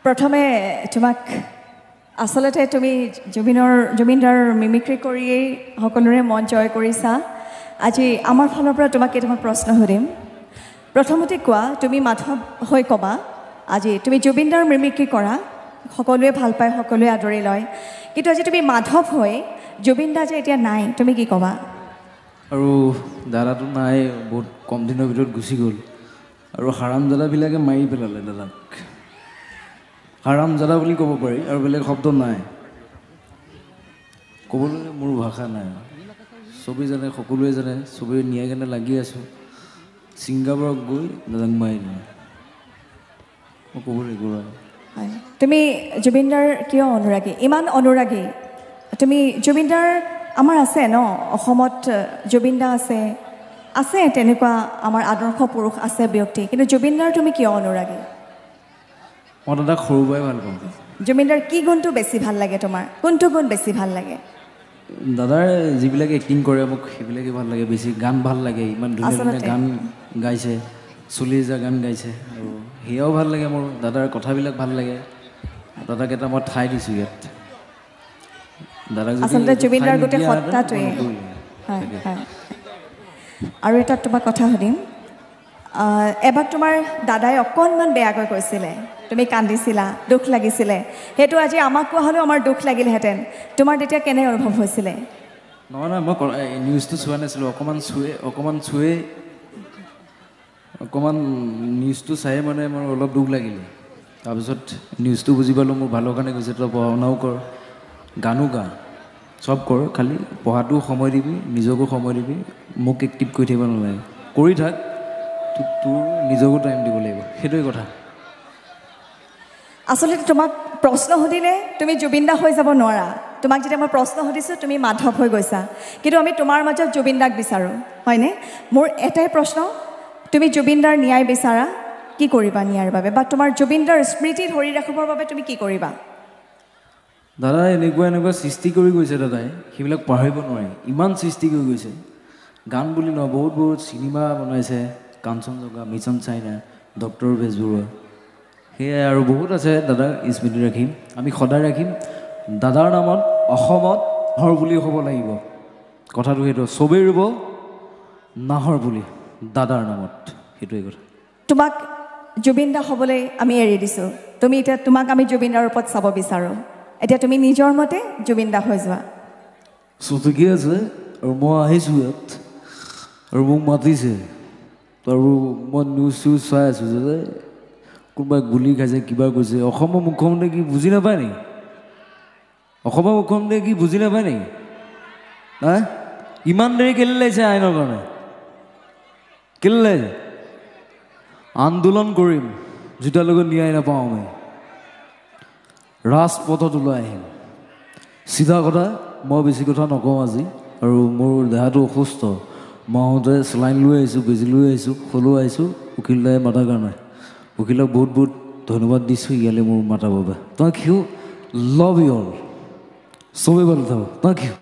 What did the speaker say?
প্ৰথমে তোমাক আসলতে তুমি জুবিনদাৰ মিমিক্ৰি কৰিয়েই সকলোৰে মন জয় কৰিছা আজি আমাৰ ফালৰ পৰা তোমাক কেইটামান প্ৰশ্ন সুধিম প্ৰথমতে কোৱা তুমি মাধৱ হৈ ক'বা আজি তুমি জুবিনদাৰ মিমিক্ৰি কৰা সকলোৱে ভাল পায় সকলোৱে আদৰি লয় কিন্তু আজি তুমি মাধৱ হৈ জুবিনদা যে এতিয়া নাই তুমি কি ক'বা আৰু দাদাটো নাই বহুত কম দিনৰ ভিতৰত গুচি গ'ল আৰু হাৰামজাদাবিলাকে মাৰি পেলালে দাদাক হাৰামজাদা বুলি ক'ব পাৰি আৰু বেলেগ শব্দ নাই ক'বলৈ মোৰ ভাষা নাই চবেই জানে সকলোৱে জানে চবেই নিয়াই কেনে লাগি আছোঁ ছিংগাপুৰত গৈ দাদাক মাৰি দিলে মই ক'বলৈ গ'ল তুমি জুবিনদাৰ কিয় অনুৰাগী ইমান অনুৰাগী তুমি জুবিনদাৰ আমাৰ আছে ন অসমত জুবিনদা আছে তেনেকুৱা আমাৰ আদৰ্শ পুৰুষ আছে ব্যক্তি কিন্তু জুবিনদাৰ তুমি কিয় অনুৰাগী মই দাদাক সৰুৰ পৰাই ভাল পাওঁ জুবিনদাৰ কি গুণটো বেছি ভাল লাগে তোমাৰ কোনটো গুণ বেছি ভাল লাগে দাদাৰ যিবিলাক এক্টিং কৰে মোক সেইবিলাকে ভাল লাগে বেছি গান ভাল লাগে ইমান ধুনীয়া ধুনীয়া গান গাইছে চুলিজা গান গাইছে আৰু সেয়াও ভাল লাগে মোৰ দাদাৰ কথাবিলাক ভাল লাগে দাদাক এটা মই ঠাই দিছোঁ ইয়াত দাদাক আচলতে জুবিনদাৰ গোটেই সত্তাটোৱে আৰু এটা তোমাক কথা সুধিম এবাৰ তোমাৰ দাদাই অকণমান বেয়াকৈ কৈছিলে তুমি কান্দিছিলা দুখ লাগিছিলে সেইটো আজি আমাক কোৱা হ'লেও আমাৰ দুখ লাগিলেহেঁতেন তোমাৰ তেতিয়া কেনে অনুভৱ হৈছিলে নহয় মই নিউজটো চোৱা নাছিলোঁ অকণমান নিউজটো চাই মানে মোৰ অলপ দুখ লাগিলে তাৰপিছত নিউজটো বুজি পালোঁ মোৰ ভালৰ কাৰণে কৈছে তই পঢ়া শুনাও কৰ গানো গা চব কৰ খালি পঢ়াটো সময় দিবি নিজকো সময় দিবি মোক এক্টিভ কৰি থাকিব নালাগে কৰি থাক তোৰ নিজকো টাইম দিব লাগিব সেইটোৱে কথা আচলতে তোমাক প্ৰশ্ন সুধিলে তুমি জুবিনদা হৈ যাব নোৱাৰা তোমাক যেতিয়া মই প্ৰশ্ন সুধিছোঁ তুমি মাধৱ হৈ গৈছা কিন্তু আমি তোমাৰ মাজত জুবিনদাক বিচাৰোঁ হয়নে মোৰ এটাই প্ৰশ্ন তুমি জুবিনদাৰ ন্যায় বিচাৰা কি কৰিবা ন্যায়ৰ বাবে বা তোমাৰ জুবিনদাৰ স্মৃতি ধৰি ৰাখিবৰ বাবে তুমি কি কৰিবা দাদা এনেকুৱা সৃষ্টি কৰি গৈছে দাদাই সেইবিলাক পাহৰিব নোৱাৰি ইমান সৃষ্টি কৰি গৈছে গান বুলি নহয় বহুত চিনেমা বনাইছে Kanchenjunga mission China doctor Bezbaruah সেয়াই আৰু বহুত আছে দাদাক স্মৃতি ৰাখিম আমি সদায় ৰাখিম দাদাৰ নামত অসমত হৰ বুলি হ'ব লাগিব কথাটো সেইটো চবেই ৰুব নাহৰ বুলি দাদাৰ নামত সেইটোৱে কথা তোমাক জুবিনদা হ'বলৈ আমি এৰি দিছোঁ তুমি এতিয়া তোমাক আমি জুবিনদাৰ ওপৰত চাব বিচাৰোঁ এতিয়া তুমি নিজৰ মতে জুবিনদা হৈ যোৱা ঠিকে আছে আৰু মই আহিছোঁ ইয়াত আৰু মোক মাতিছে আৰু মই নিউজ চিউজ চাই আছোঁ যে কোনোবাই গুলি খাইছে কিবা কৈছে অসমৰ মুখ্যমন্ত্ৰীয়ে কি বুজি নাপায় নেকি অসমৰ মুখ্যমন্ত্ৰীয়ে কি বুজি নাপায় নেকি হা ইমান দেৰি কেলৈ লাগিছে আইনৰ কাৰণে কেলৈ লাগিছে আন্দোলন কৰিম যেতিয়ালৈকে ন্যায় নাপাওঁ আমি ৰাজপথত ওলাই আহিম চিধা কথা মই বেছি কথা নকওঁ আজি আৰু মোৰ দেহাটো অসুস্থ মই আহোঁতে চেলাইন লৈ আহিছোঁ বেজি লৈ আহিছোঁ সলো আহিছোঁ উকিলদাই মাতাৰ কাৰণে উকিলক বহুত ধন্যবাদ দিছোঁ ইয়ালৈ মোৰ মাতাৰ বাবে thank you love you all চবেই ভাল থাকক থেংক ইউ